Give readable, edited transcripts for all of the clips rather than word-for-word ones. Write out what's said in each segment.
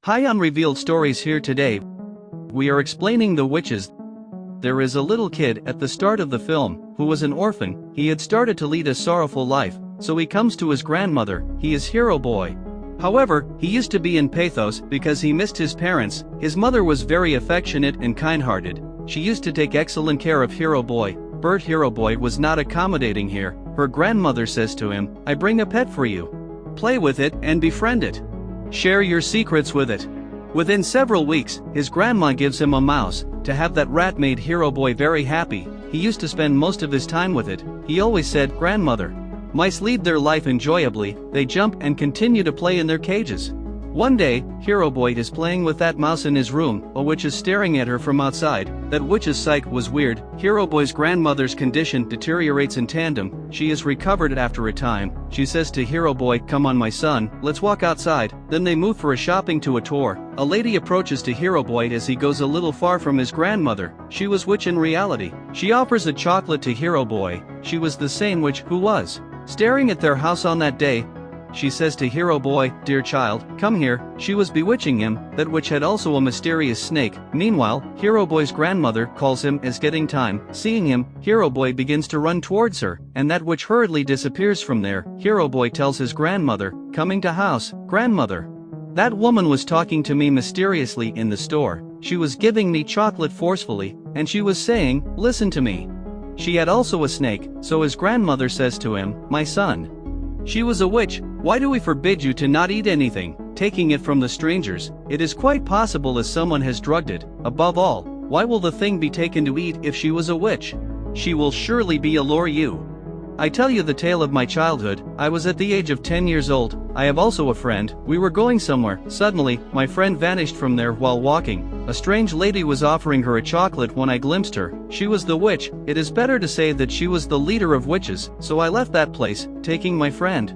Hi, Unrevealed Stories here today. We are explaining the witches. There is a little kid at the start of the film who was an orphan. He had started to lead a sorrowful life, so he comes to his grandmother. He is Hero Boy. However, he used to be in pathos because he missed his parents. His mother was very affectionate and kind-hearted. She used to take excellent care of Hero Boy. But Hero Boy was not accommodating here. Her grandmother says to him, "I bring a pet for you. Play with it and befriend it. Share your secrets with it." Within several weeks, his grandma gives him a mouse. To have that rat made Hero Boy very happy. He used to spend most of his time with it. He always said, "Grandmother, mice lead their life enjoyably, they jump and continue to play in their cages." One day, Hero Boy is playing with that mouse in his room. A witch is staring at her from outside. That witch's sight was weird. Hero Boy's grandmother's condition deteriorates in tandem. She is recovered after a time. She says to Hero Boy, "Come on my son, let's walk outside." Then they move for a shopping to a tour. A lady approaches to Hero Boy as he goes a little far from his grandmother. She was witch in reality. She offers a chocolate to Hero Boy. She was the same witch who was staring at their house on that day. She says to Hero Boy, "Dear child, come here." She was bewitching him. That witch had also a mysterious snake. Meanwhile, Hero Boy's grandmother calls him as getting time. Seeing him, Hero Boy begins to run towards her, and that witch hurriedly disappears from there. Hero Boy tells his grandmother, "Coming to house, grandmother. That woman was talking to me mysteriously in the store. She was giving me chocolate forcefully, and she was saying, 'Listen to me.' She had also a snake." So his grandmother says to him, "My son, she was a witch. Why do we forbid you to not eat anything, taking it from the strangers? It is quite possible as someone has drugged it. Above all, why will the thing be taken to eat if she was a witch? She will surely be allure you. I tell you the tale of my childhood. I was at the age of 10 years old. I have also a friend. We were going somewhere. Suddenly, my friend vanished from there while walking. A strange lady was offering her a chocolate when I glimpsed her. She was the witch. It is better to say that she was the leader of witches, so I left that place, taking my friend.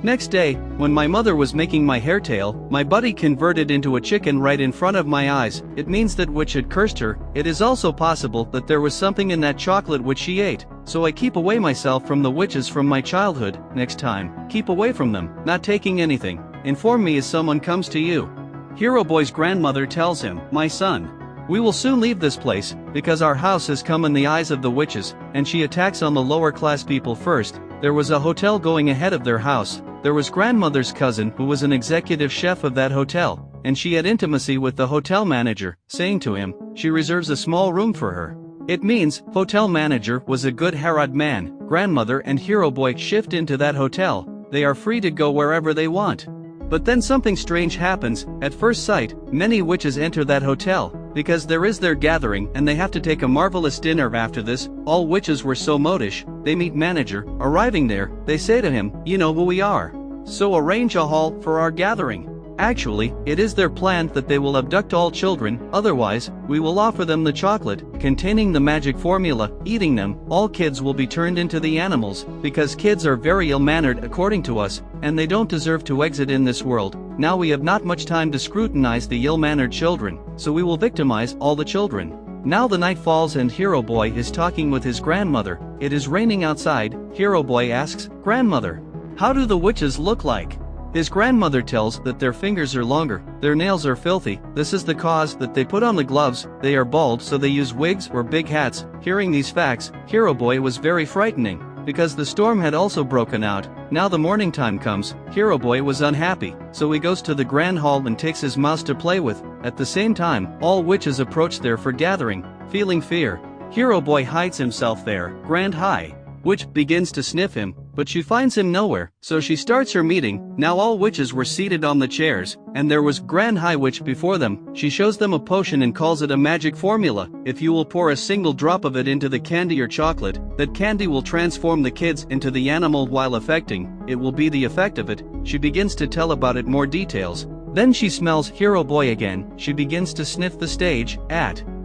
Next day, when my mother was making my hair tail, my buddy converted into a chicken right in front of my eyes. It means that witch had cursed her. It is also possible that there was something in that chocolate which she ate. So I keep away myself from the witches from my childhood. Next time, keep away from them, not taking anything. Inform me as someone comes to you." Hero Boy's grandmother tells him, "My son, we will soon leave this place, because our house has come in the eyes of the witches," and she attacks on the lower class people first. There was a hotel going ahead of their house. There was grandmother's cousin who was an executive chef of that hotel, and she had intimacy with the hotel manager, saying to him, she reserves a small room for her. It means, hotel manager was a good Harad man. Grandmother and Hero Boy shift into that hotel. They are free to go wherever they want. But then something strange happens. At first sight, many witches enter that hotel, because there is their gathering and they have to take a marvelous dinner after this. All witches were so modish. They meet manager. Arriving there, they say to him, "You know who we are. So arrange a hall for our gathering." Actually, it is their plan that they will abduct all children, otherwise, we will offer them the chocolate, containing the magic formula. Eating them, all kids will be turned into the animals, because kids are very ill-mannered according to us, and they don't deserve to exit in this world. Now we have not much time to scrutinize the ill-mannered children, so we will victimize all the children. Now the night falls and Hero Boy is talking with his grandmother. It is raining outside. Hero Boy asks, "Grandmother, how do the witches look like?" His grandmother tells that their fingers are longer, their nails are filthy. This is the cause that they put on the gloves. They are bald, so they use wigs or big hats. Hearing these facts, Hero Boy was very frightening, because the storm had also broken out. Now the morning time comes. Hero Boy was unhappy, so he goes to the grand hall and takes his mouse to play with. At the same time, all witches approach there for gathering. Feeling fear, Hero Boy hides himself there. Grand High Witch begins to sniff him, but she finds him nowhere, so she starts her meeting. Now all witches were seated on the chairs, and there was Grand High Witch before them. She shows them a potion and calls it a magic formula. If you will pour a single drop of it into the candy or chocolate, that candy will transform the kids into the animal while affecting. It will be the effect of it. She begins to tell about it more details. Then she smells Hero Boy again. She begins to sniff the stage.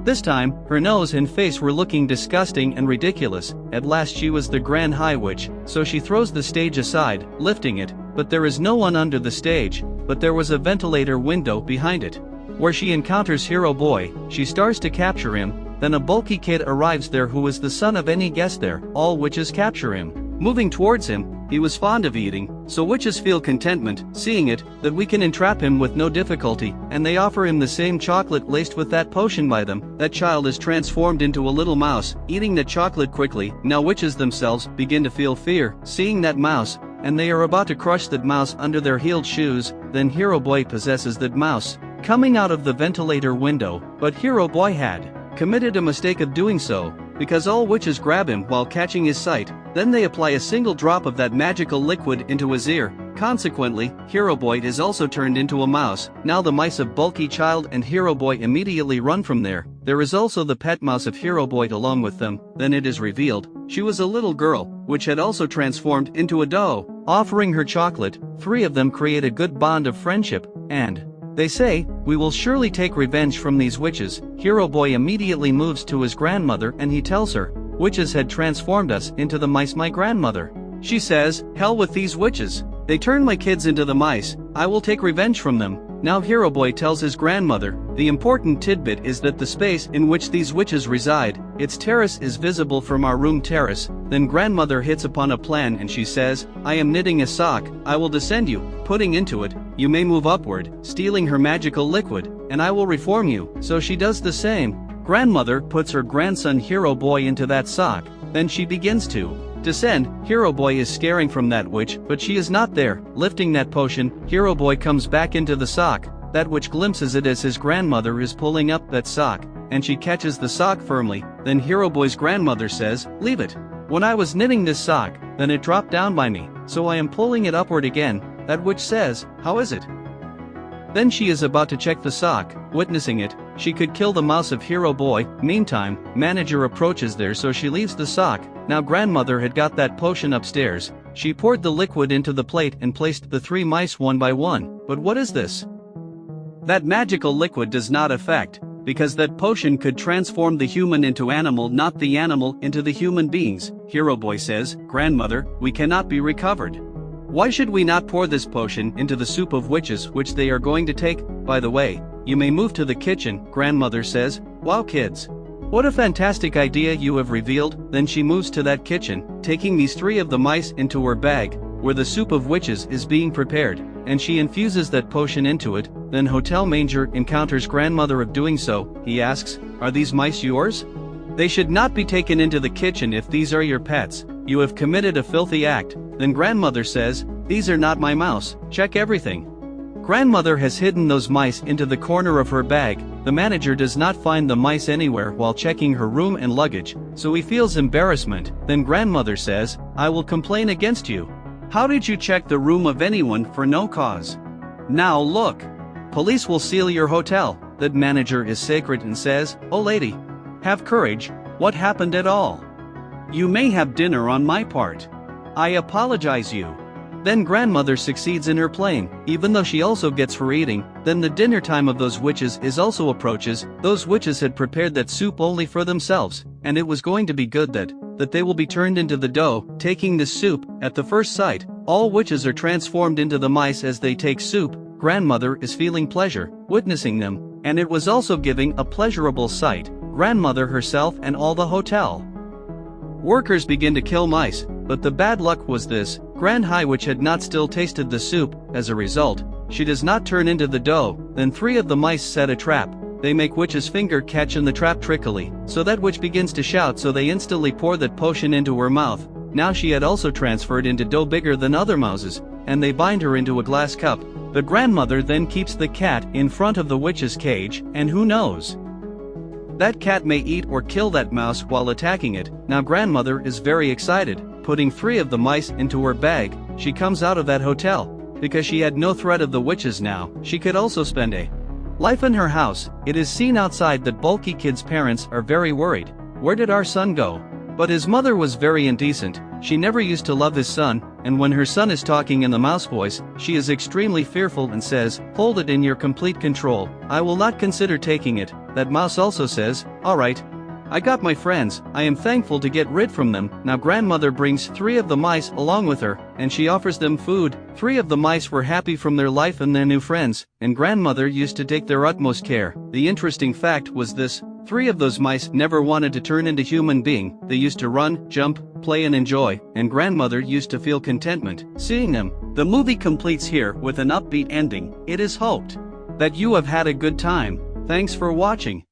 This time, her nose and face were looking disgusting and ridiculous. At last she was the Grand High Witch, so she throws the stage aside, lifting it, but there is no one under the stage, but there was a ventilator window behind it, where she encounters Hero Boy. She starts to capture him, then a bulky kid arrives there who is the son of any guest there. All witches capture him. Moving towards him, he was fond of eating, so witches feel contentment, seeing it, that we can entrap him with no difficulty, and they offer him the same chocolate laced with that potion by them. That child is transformed into a little mouse, eating the chocolate quickly. Now witches themselves begin to feel fear, seeing that mouse, and they are about to crush that mouse under their heeled shoes. Then Hero Boy possesses that mouse, coming out of the ventilator window, but Hero Boy had committed a mistake of doing so, because all witches grab him while catching his sight. Then they apply a single drop of that magical liquid into his ear. Consequently, Hero Boy is also turned into a mouse. Now the mice of Bulky Child and Hero Boy immediately run from there. There is also the pet mouse of Hero Boy along with them. Then it is revealed she was a little girl, which had also transformed into a doe. Offering her chocolate, three of them create a good bond of friendship, and they say, "We will surely take revenge from these witches." Hero Boy immediately moves to his grandmother and he tells her, "Witches had transformed us into the mice, my grandmother." She says, "Hell with these witches. They turned my kids into the mice. I will take revenge from them." Now Hero Boy tells his grandmother, the important tidbit is that the space in which these witches reside, its terrace is visible from our room terrace. Then grandmother hits upon a plan and she says, "I am knitting a sock, I will descend you, putting into it, you may move upward," stealing her magical liquid, "and I will reform you." So she does the same. Grandmother puts her grandson Hero Boy into that sock, then she begins to descend. Hero Boy is scaring from that witch, but she is not there. Lifting that potion, Hero Boy comes back into the sock. That witch glimpses it as his grandmother is pulling up that sock, and she catches the sock firmly. Then Hero Boy's grandmother says, "Leave it. When I was knitting this sock, then it dropped down by me, so I am pulling it upward again." That witch says, "How is it?" Then she is about to check the sock. Witnessing it, she could kill the mouse of Hero Boy. Meantime, manager approaches there, so she leaves the sock. Now grandmother had got that potion upstairs. She poured the liquid into the plate and placed the three mice one by one. But what is this? That magical liquid does not affect, because that potion could transform the human into animal, not the animal into the human beings. Hero Boy says, "Grandmother, we cannot be recovered. Why should we not pour this potion into the soup of witches which they are going to take? By the way, you may move to the kitchen." Grandmother says, "Wow kids. What a fantastic idea you have revealed." Then she moves to that kitchen, taking these three of the mice into her bag, where the soup of witches is being prepared, and she infuses that potion into it. Then Hotel Manger encounters grandmother of doing so. He asks, "Are these mice yours? They should not be taken into the kitchen if these are your pets. You have committed a filthy act." Then grandmother says, "These are not my mouse, check everything." Grandmother has hidden those mice into the corner of her bag. The manager does not find the mice anywhere while checking her room and luggage, so he feels embarrassment. Then grandmother says, "I will complain against you. How did you check the room of anyone for no cause? Now look. Police will seal your hotel." That manager is sacred and says, "Oh lady, have courage, what happened at all? You may have dinner on my part. I apologize you." Then grandmother succeeds in her plan, even though she also gets for eating. Then the dinner time of those witches is also approaches. Those witches had prepared that soup only for themselves, and it was going to be good that they will be turned into the dough, taking this soup. At the first sight, all witches are transformed into the mice as they take soup. Grandmother is feeling pleasure, witnessing them, and it was also giving a pleasurable sight. Grandmother herself and all the hotel workers begin to kill mice, but the bad luck was this: Grand High Witch had not still tasted the soup. As a result, she does not turn into the dough. Then three of the mice set a trap. They make witch's finger catch in the trap trickily, so that witch begins to shout, so they instantly pour that potion into her mouth. Now she had also transferred into dough bigger than other mouses, and they bind her into a glass cup. The grandmother then keeps the cat in front of the witch's cage, and who knows? That cat may eat or kill that mouse while attacking it. Now grandmother is very excited, putting three of the mice into her bag. She comes out of that hotel, because she had no threat of the witches now. She could also spend a life in her house. It is seen outside that Bulky Kid's parents are very worried. Where did our son go? But his mother was very indecent. She never used to love his son, and when her son is talking in the mouse voice, she is extremely fearful and says, "Hold it in your complete control. I will not consider taking it." That mouse also says, "Alright. I got my friends, I am thankful to get rid from them." Now grandmother brings three of the mice along with her, and she offers them food. Three of the mice were happy from their life and their new friends, and grandmother used to take their utmost care. The interesting fact was this: 3 of those mice never wanted to turn into human being. They used to run, jump, play and enjoy, and grandmother used to feel contentment seeing them. The movie completes here with an upbeat ending. It is hoped that you have had a good time. Thanks for watching.